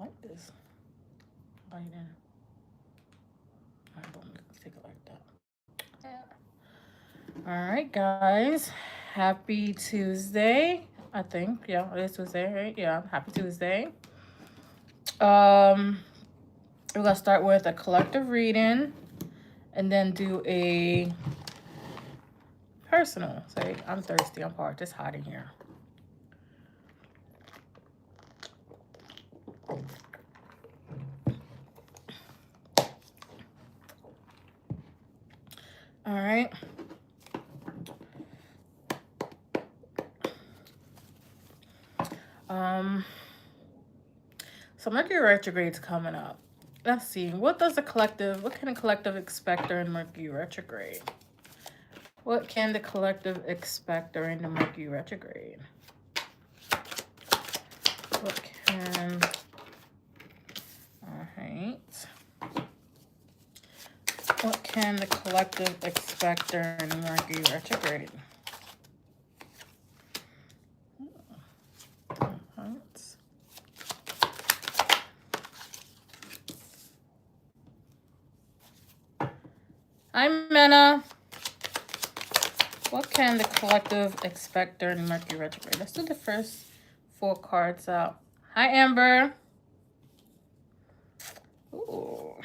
like this. Lighten. All right, boom. Let's take it like that. All right, guys. Happy Tuesday. I think. Yeah, it is Tuesday, right? Yeah, happy Tuesday. Um, we're gonna start with a collective reading and then do a personal. Say, I'm thirsty. I'm hard. It's hot in here. All right. Um, so Mercury retrograde's coming up. Let's see. What can a collective expect during Mercury retrograde? What can the collective expect during the Mercury retrograde? What can... All right. What can the collective expect during Mercury retrograde? Hi, Mena. What can the collective expect during Mercury retrograde? Let's do the first 4 cards out. Hi, Amber. Ooh.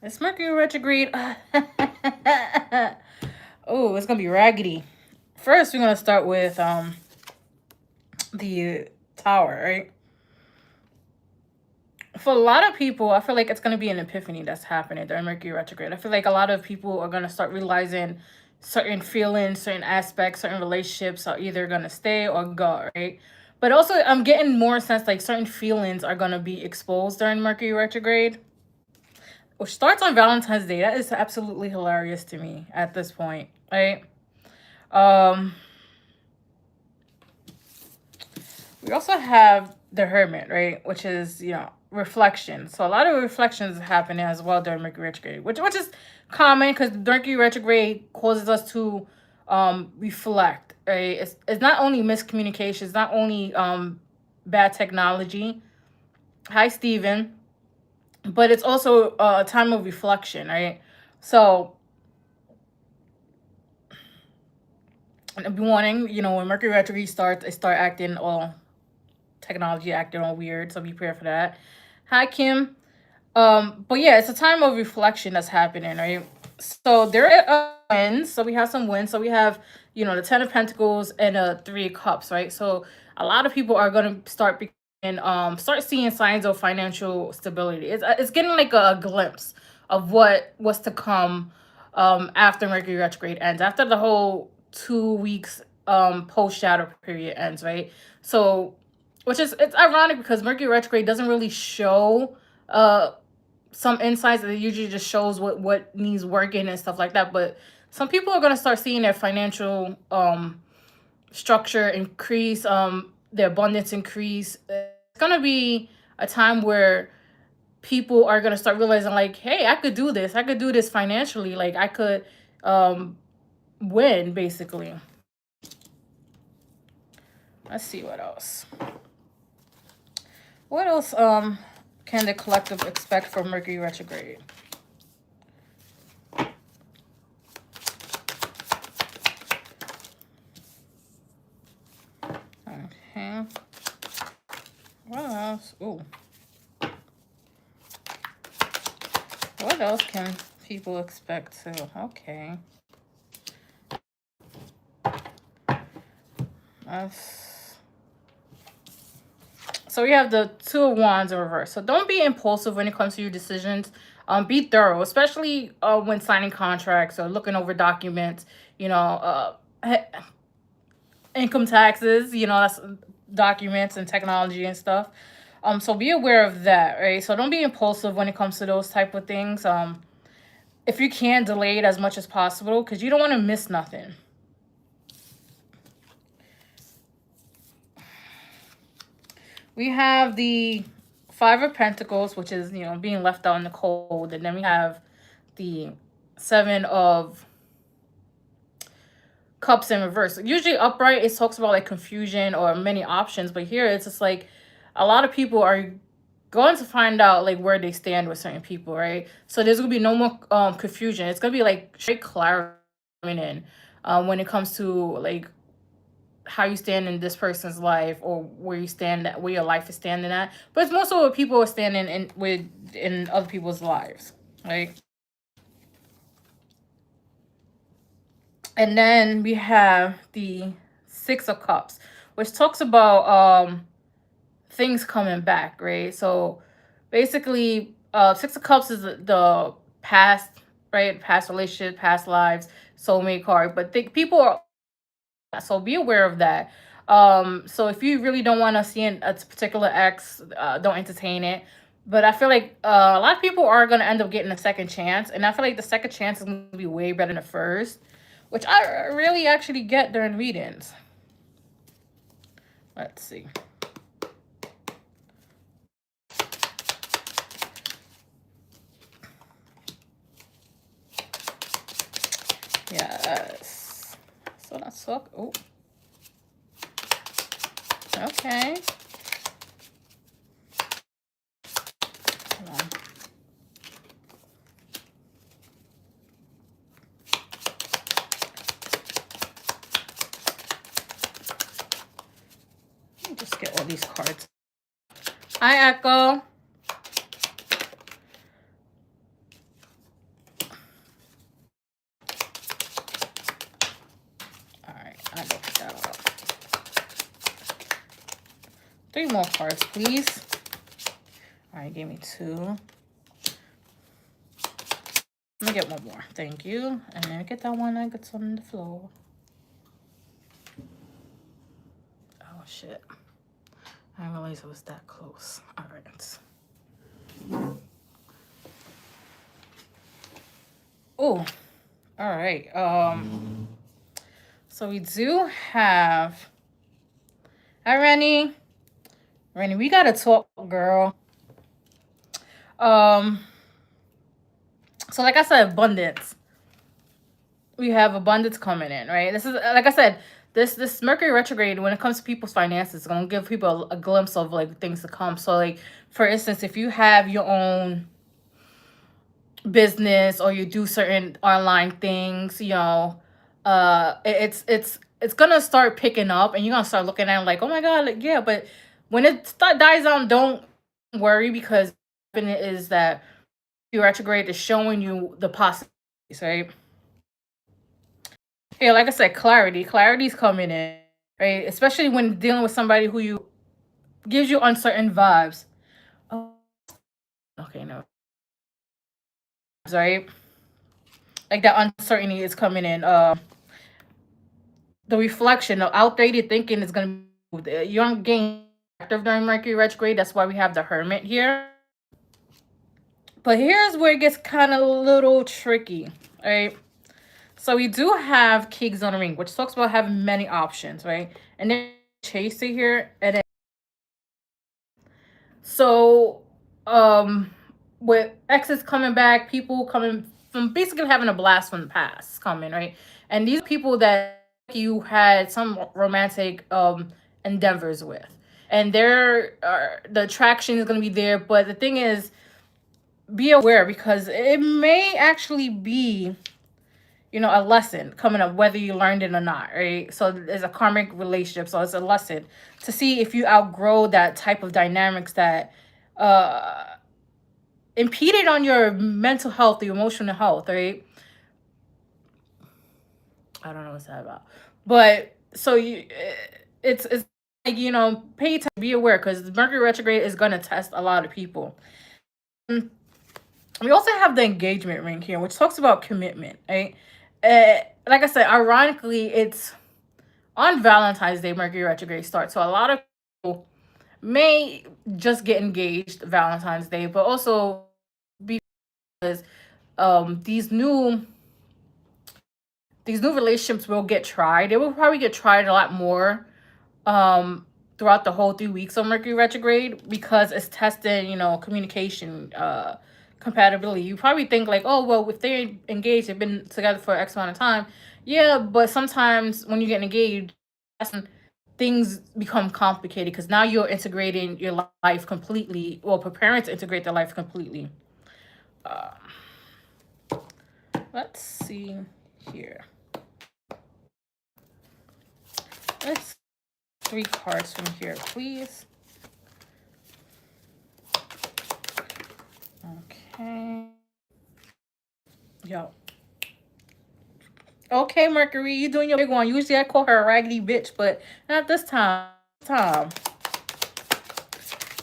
It's Mercury retrograde. Oh, it's gonna be raggedy. First, we're gonna start with the Tower, right? For a lot of people, I feel like it's gonna be an epiphany that's happening during Mercury retrograde. I feel like a lot of people are gonna start realizing certain feelings, certain aspects, certain relationships are either gonna stay or go, right? But also, I'm getting more sense like certain feelings are gonna be exposed during Mercury retrograde, which starts on Valentine's Day. That is absolutely hilarious to me at this point, right? We also have the Hermit, right? Which is, reflection. So a lot of reflections happen as well during Mercury retrograde, which is common because Mercury retrograde causes us to reflect, right? It's not only miscommunication, it's not only bad technology. Hi, Steven. But it's also a time of reflection, right? So in the morning, when Mercury retrograde starts, it start acting all technology acting all weird, so be prepared for that. Hi, Kim. But yeah, it's a time of reflection that's happening, right? So there are wins. So we have some wins. So we have, the Ten of Pentacles and a Three of Cups, right? So a lot of people are gonna start seeing signs of financial stability. It's getting like a glimpse of what's to come after Mercury retrograde ends, after the whole 2 weeks post shadow period ends, right? So it's ironic because Mercury retrograde doesn't really show some insights. It usually just shows what needs working and stuff like that. But some people are gonna start seeing their financial structure increase, their abundance increase. It's gonna be a time where people are gonna start realizing like, hey, I could do this. I could do this financially. Like I could win basically. Let's see what else. What else can the collective expect from Mercury retrograde? Okay. What else? Ooh. What else can people expect too? Okay. So we have the Two of Wands in reverse. So don't be impulsive when it comes to your decisions. Be thorough, especially when signing contracts or looking over documents. Income taxes. That's documents and technology and stuff. So be aware of that, right? So don't be impulsive when it comes to those type of things. If you can, delay it as much as possible because you don't want to miss nothing. We have the Five of Pentacles, which is, being left out in the cold. And then we have the Seven of Cups in reverse. Usually upright, it talks about like confusion or many options. But here it's just like a lot of people are going to find out like where they stand with certain people, right? So there's gonna be no more confusion. It's gonna be like straight clarity coming in when it comes to like how you stand in this person's life or where you stand at, where your life is standing at. But it's more so what people are standing in other people's lives, right? And then we have the Six of Cups, which talks about things coming back, right? So basically, Six of Cups is the past, right? Past relationship, past lives, soulmate card. But people are, so be aware of that. So if you really don't want to see a particular ex, don't entertain it. But I feel like a lot of people are gonna end up getting a second chance, and I feel like the second chance is gonna be way better than the first, which I really actually get during readings. Let's see. Yes. So that's so. Oh. Okay. Hold on. Let me just get all these cards. Hi, Echo. I looked that up. 3 more cards, please. All right, give me 2. Let me get 1 more. Thank you. And then get that one that gets on the floor. Oh, shit. I didn't realize it was that close. All right. Oh, all right. So we do have. Hi, Rennie. Rennie, we gotta talk, girl. So like I said, abundance. We have abundance coming in, right? This is, like I said, this Mercury retrograde, when it comes to people's finances, is gonna give people a glimpse of like things to come. So like, for instance, if you have your own business or you do certain online things, it's gonna start picking up, and you're gonna start looking at it like, oh my god, like, yeah. But when it dies down, don't worry, because it is that your retrograde is showing you the possibilities, right? Yeah, like I said, clarity's coming in, right? Especially when dealing with somebody who you gives you uncertain vibes. Oh, okay, no, right? Like that uncertainty is coming in. The reflection, the outdated thinking is gonna be, you don't gain active during Mercury retrograde. That's why we have the Hermit here. But here's where it gets kind of a little tricky, right? So we do have Kings on the Ring, which talks about having many options, right? And then Chaser here, and then so with exes coming back, people coming from basically having a blast from the past coming, right? And these are people that you had some romantic endeavors with, and the attraction is going to be there. But the thing is, be aware, because it may actually be, a lesson coming up, whether you learned it or not, right? So there's a karmic relationship, so it's a lesson to see if you outgrow that type of dynamics that uh impeded on your mental health, your emotional health, right? I don't know what's that about, but so it's like, pay attention, be aware, because Mercury retrograde is going to test a lot of people. We also have the engagement ring here, which talks about commitment, right? Like I said, ironically, it's on Valentine's Day, Mercury retrograde starts. So a lot of people may just get engaged Valentine's Day, but also because these new relationships will get tried. They will probably get tried a lot more throughout the whole 3 weeks of Mercury retrograde, because it's testing, communication, compatibility. You probably think like, oh, well, if they're engaged, they've been together for X amount of time. Yeah, but sometimes when you get engaged, things become complicated because now you're integrating your life completely, or preparing to integrate their life completely. Um, let's see here. Let's 3 cards from here, please. Okay. Yo. Okay, Mercury, you doing your big one. Usually I call her a raggedy bitch, but not this time.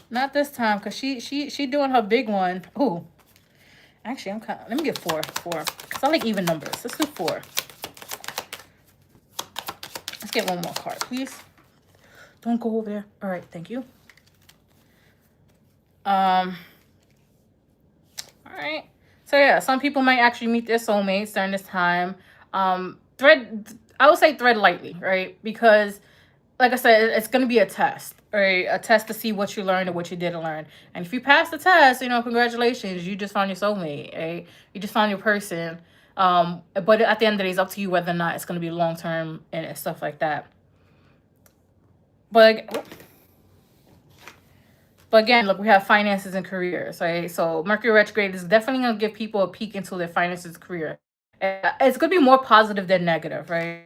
Not this time, because she doing her big one. Ooh. Actually, I'm kind of, let me get 4. Because I like even numbers. Let's do 4. Let's get one more card, please. Don't go over there. All right, thank you. All right. So yeah, some people might actually meet their soulmates during this time. I would say thread lightly, right? Because like I said, it's going to be a test, right? A test to see what you learned or what you didn't learn. And if you pass the test, congratulations, you just found your soulmate, right? You just found your person. But at the end of the day, it's up to you whether or not it's going to be long-term and stuff like that. But again, look, we have finances and careers, right? So Mercury retrograde is definitely going to give people a peek into their finances and career. It's going to be more positive than negative, right?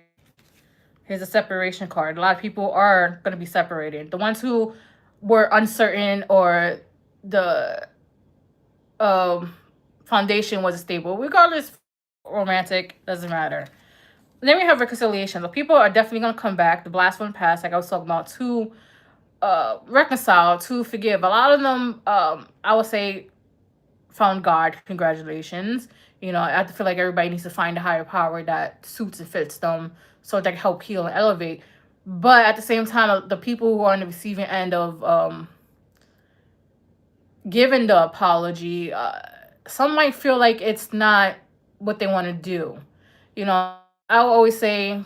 Here's a separation card. A lot of people are going to be separated. The ones who were uncertain or the foundation wasn't stable, regardless, romantic, doesn't matter. Then we have reconciliation. The people are definitely going to come back. The blast from the past, like I was talking about, to reconcile, to forgive. A lot of them, I would say, found God. Congratulations. I feel like everybody needs to find a higher power that suits and fits them so they can help heal and elevate. But at the same time, the people who are on the receiving end of giving the apology, some might feel like it's not what they want to do. I will always say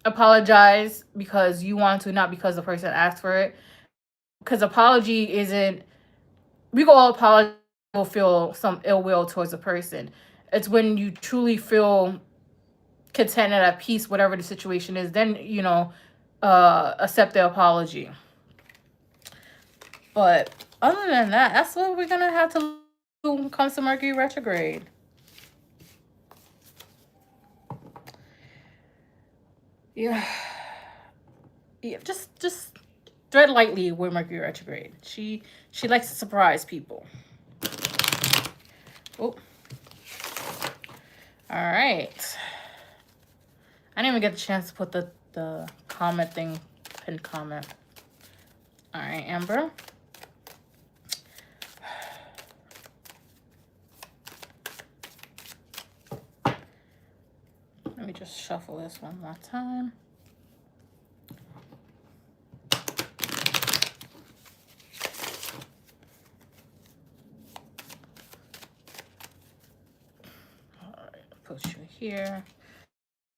apologize because you want to, not because the person asked for it. Because apology isn't, we can all apologize, will feel some ill will towards a person. It's when you truly feel content and at peace, whatever the situation is, then accept the apology. But other than that, that's what we're gonna have to do when it comes to Mercury retrograde. Yeah, just tread lightly with Mercury retrograde. She likes to surprise people. Oh. All right. I didn't even get the chance to put the comment thing, pinned comment. All right, Amber. Let me just shuffle this one more time. All right, put you here.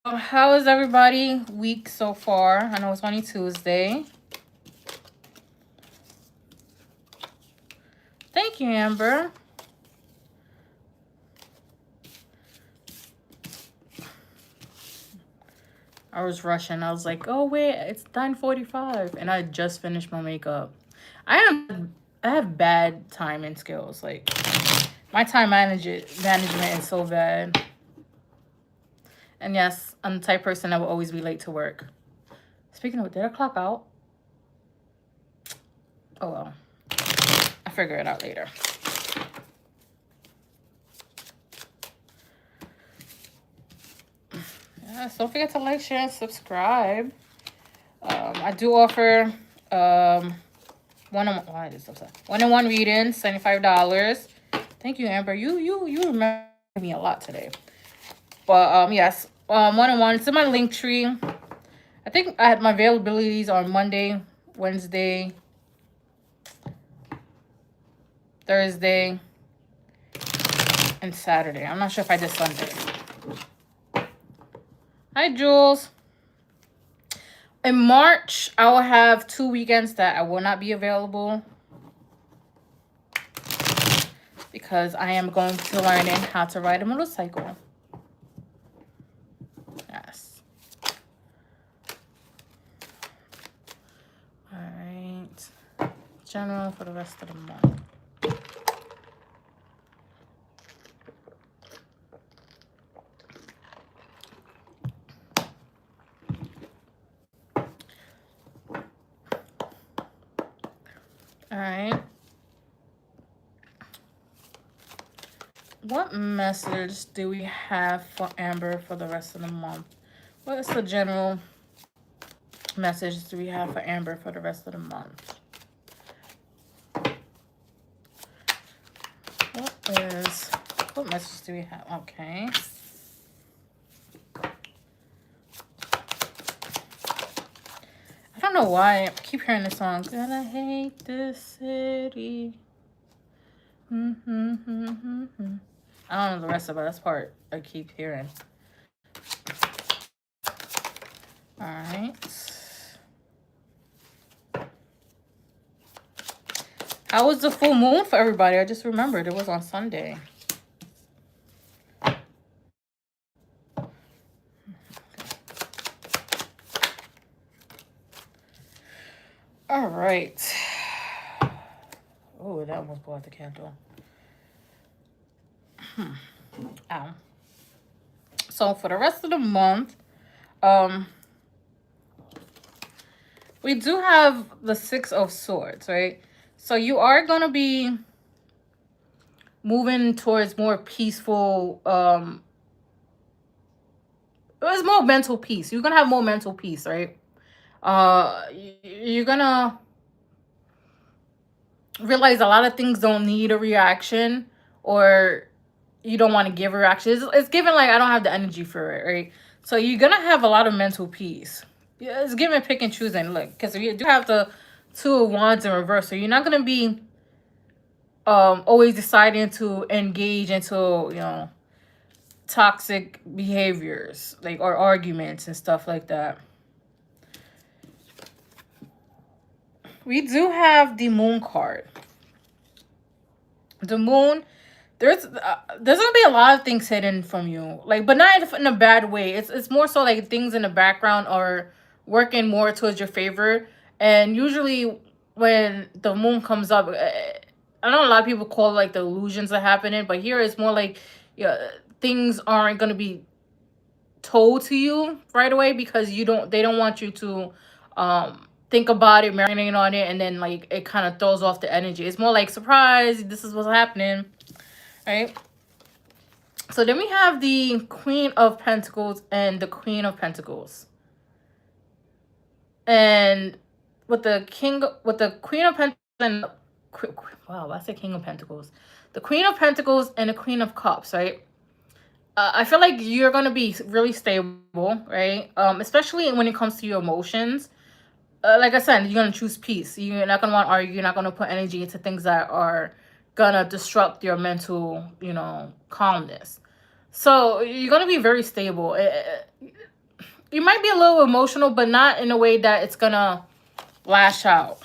How is everybody week so far? I know it's only Tuesday. Thank you, Amber. I was rushing. I was like, oh wait, it's 9:45, and I just finished my makeup. I have bad timing skills. Like, my time management is so bad. And yes, I'm the type of person that will always be late to work. Speaking of, did I clock out? Oh well. I'll figure it out later. Yes, don't forget to like, share, and subscribe. I do offer one-on-one readings, $75. Thank you, Amber. You remember me a lot today. But yes, one-on-one. It's in my link tree. I think I had my availabilities on Monday, Wednesday, Thursday, and Saturday. I'm not sure if I did Sunday. Hi, Jules. In March, I will have 2 weekends that I will not be available because I am going to learn how to ride a motorcycle. Yes. general for the rest of the month. All right. What message do we have for Amber for the rest of the month? What is the general message do we have for Amber for the rest of the month? What message do we have? Okay. I don't know why I keep hearing this song. Gonna hate this city. I don't know the rest of it. That's part I keep hearing. All right. How was the full moon for everybody? I just remembered it was on Sunday. All right. Oh, that almost blew out the candle. Ow. So for the rest of the month, we do have the Six of Swords, right? So you are going to be moving towards more peaceful, it's more mental peace. You're going to have more mental peace, right? You're going to realize a lot of things don't need a reaction, or you don't want to give a reaction. It's given like I don't have the energy for it, right? So you're going to have a lot of mental peace. Yeah, it's given pick and choosing. Look, because you do have the Two of Wands in reverse, so you're not going to be always deciding to engage into, you know, toxic behaviors, like, or arguments and stuff like that. We do have the Moon card. The Moon, there's gonna be a lot of things hidden from you, like, but not in a bad way. It's more so like things in the background are working more towards your favor. And usually when the Moon comes up, I know a lot of people call it like the illusions are happening, but here it's more like, yeah, things aren't gonna be told to you right away because they don't want you to think about it, marinate on it, and then like it kind of throws off the energy. It's more like, surprise, this is what's happening, right? So then we have the Queen of Pentacles and the Queen of Pentacles. And with the Queen of Pentacles and wow, I said King of Pentacles. The Queen of Pentacles and the Queen of Cups, right? I feel like you're going to be really stable, right? Especially when it comes to your emotions. Like I said, you're going to choose peace. You're not going to want to argue. You're not going to put energy into things that are going to disrupt your mental, you know, calmness. So you're going to be very stable. You might be a little emotional, but not in a way that it's going to lash out.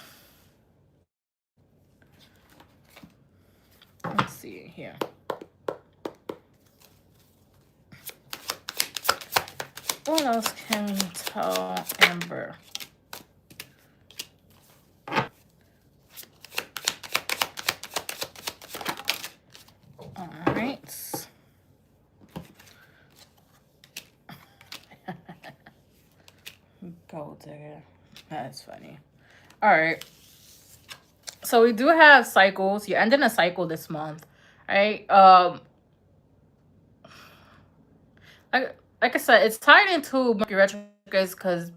Let's see here. What else can we tell Amber? All right. Gold digger. That's funny. All right. So we do have cycles. You're ending a cycle this month, right? Like I said, it's tied into Mercury retrograde because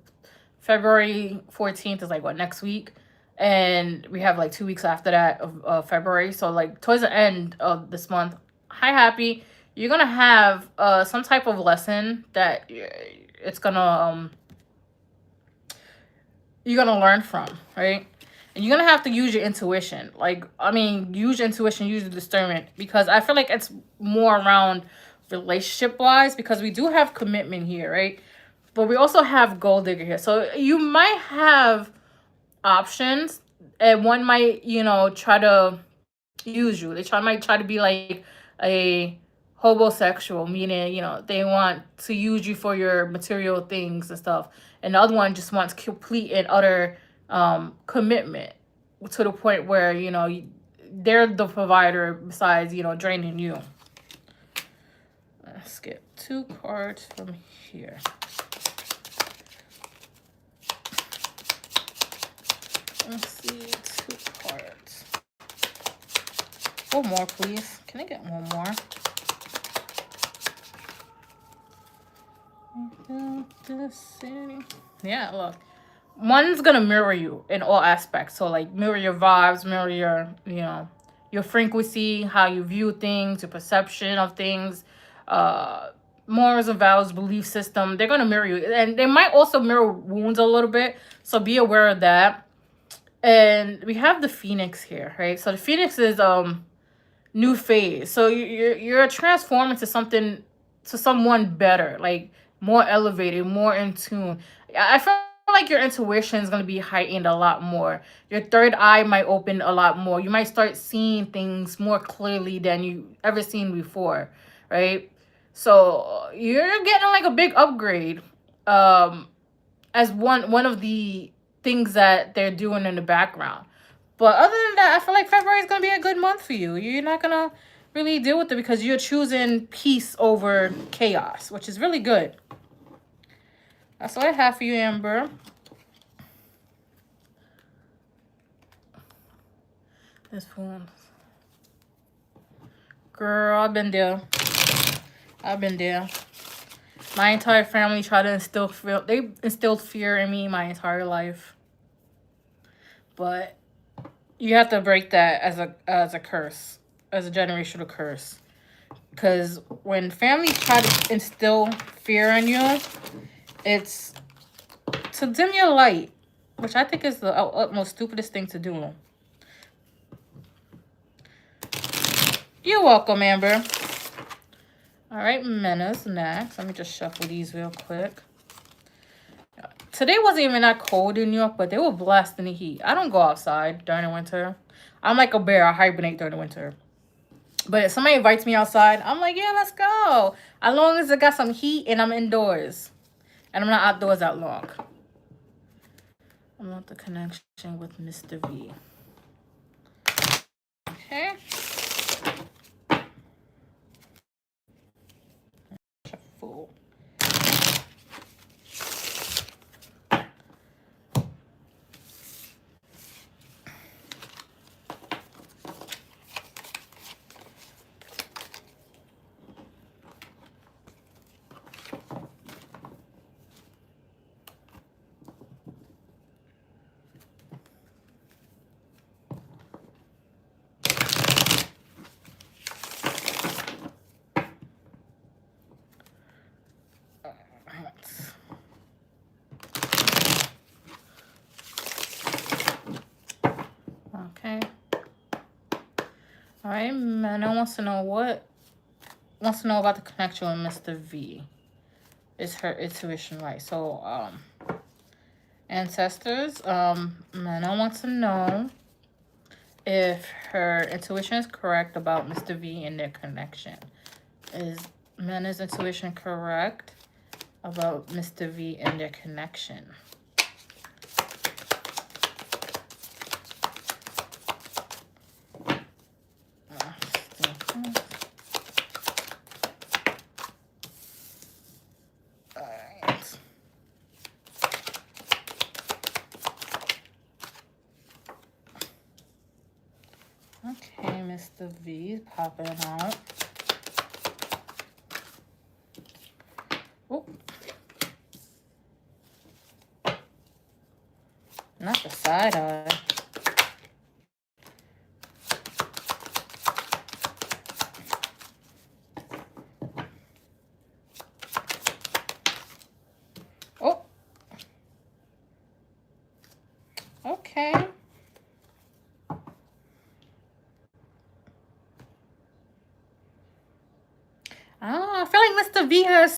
February 14th is like what, next week, and we have like 2 weeks after that of February. So like towards the end of this month, hi happy, you're gonna have some type of lesson that it's gonna you're gonna learn from, right? And you're gonna have to use your intuition. Like, I mean, use your intuition, use your discernment, because I feel like it's more around relationship wise, because we do have commitment here, right? But we also have gold digger here. So you might have options, and one might, you know, try to use you. Might try to be like a homosexual, meaning, you know, they want to use you for your material things and stuff. And the other one just wants complete and utter commitment, to the point where, you know, they're the provider besides, you know, draining you. Let's get 2 cards from here. Let's see, 2 cards. One more, please. Can I get one more? Yeah, look. One's gonna mirror you in all aspects. So like mirror your vibes, mirror your, you know, your frequency, how you view things, your perception of things, morals and values, belief system. They're gonna mirror you. And they might also mirror wounds a little bit. So be aware of that. And we have the Phoenix here, right? So the Phoenix is new phase. So you're transforming to something, to someone better, like more elevated, more in tune. I feel like your intuition is going to be heightened a lot more. Your third eye might open a lot more. You might start seeing things more clearly than you ever seen before, right? So you're getting like a big upgrade, as one of the things that they're doing in the background. But other than that, I feel like February is going to be a good month for you. You're not going to really deal with it because you're choosing peace over chaos, which is really good. That's what I have for you, Amber. This one. Girl, I've been there. I've been there. My entire family tried to instill fear. They instilled fear in me my entire life. But you have to break that as a curse, as a generational curse. Because when families try to instill fear in you, it's to dim your light, which I think is the utmost stupidest thing to do. You're welcome, Amber. All right, Menace next. Let me just shuffle these real quick. Today wasn't even that cold in New York, but they were blasting the heat. I don't go outside during the winter. I'm like a bear. I hibernate during the winter. But if somebody invites me outside, I'm like, yeah, let's go. As long as I got some heat and I'm indoors. And I'm not outdoors that long. I want the connection with Mr. V. Okay. Shuffle. Okay. All right, Mena wants to know about the connection with Mr. V. Is her intuition right? So, ancestors, Mena wants to know if her intuition is correct about Mr. V and their connection. Is Mena's intuition correct about Mr. V and their connection? Okay, Mr. V is popping out. Oh. Not the side eye. Oh. Okay. I feel like Mr. V has